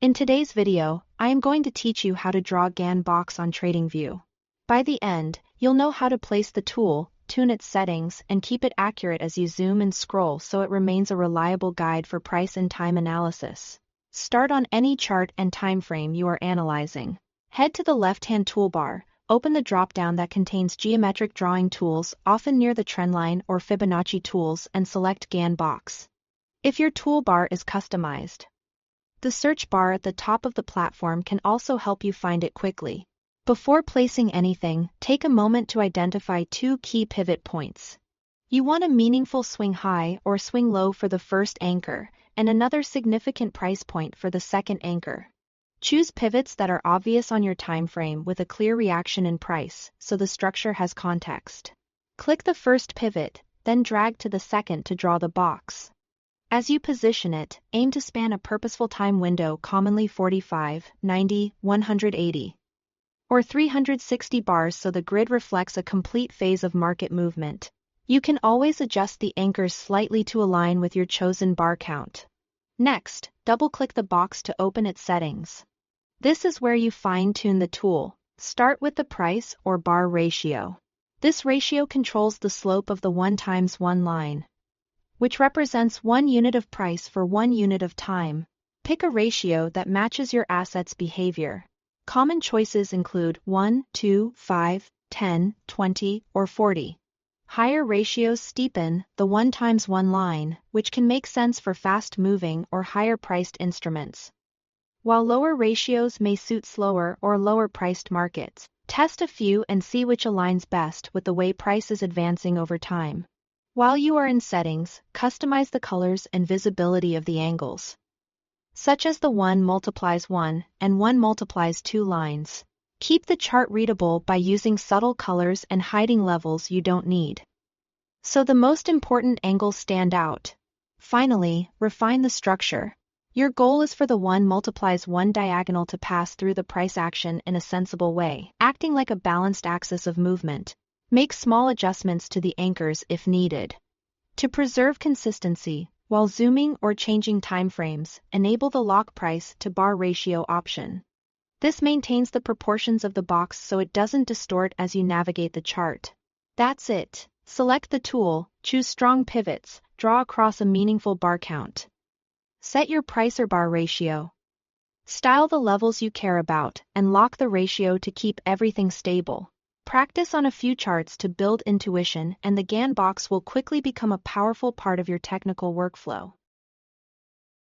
In today's video, I am going to teach you how to draw Gann box on TradingView. By the end, you'll know how to place the tool, tune its settings, and keep it accurate as you zoom and scroll so it remains a reliable guide for price and time analysis. Start on any chart and time frame you are analyzing. Head to the left-hand toolbar, open the drop-down that contains geometric drawing tools, often near the trendline or Fibonacci tools, and select Gann box. If your toolbar is customized, the search bar at the top of the platform can also help you find it quickly. Before placing anything, take a moment to identify two key pivot points. You want a meaningful swing high or swing low for the first anchor, and another significant price point for the second anchor. Choose pivots that are obvious on your time frame with a clear reaction in price, so the structure has context. Click the first pivot, then drag to the second to draw the box. As you position it, aim to span a purposeful time window, commonly 45, 90, 180, or 360 bars, so the grid reflects a complete phase of market movement. You can always adjust the anchors slightly to align with your chosen bar count. Next, double-click the box to open its settings. This is where you fine-tune the tool. Start with the price or bar ratio. This ratio controls the slope of the 1x1 line, which represents 1 unit of price for 1 unit of time. Pick a ratio that matches your asset's behavior. Common choices include 1, 2, 5, 10, 20, or 40. Higher ratios steepen the 1x1 line, which can make sense for fast-moving or higher-priced instruments, while lower ratios may suit slower or lower-priced markets. Test a few and see which aligns best with the way price is advancing over time. While you are in settings, customize the colors and visibility of the angles, such as the 1x1 and 1x2 lines. Keep the chart readable by using subtle colors and hiding levels you don't need, so the most important angles stand out. Finally, refine the structure. Your goal is for the 1x1 diagonal to pass through the price action in a sensible way, acting like a balanced axis of movement. Make small adjustments to the anchors if needed. To preserve consistency, while zooming or changing timeframes, enable the lock price to bar ratio option. This maintains the proportions of the box so it doesn't distort as you navigate the chart. That's it. Select the tool, choose strong pivots, draw across a meaningful bar count. Set your price or bar ratio. Style the levels you care about, and lock the ratio to keep everything stable. Practice on a few charts to build intuition, and the Gann box will quickly become a powerful part of your technical workflow.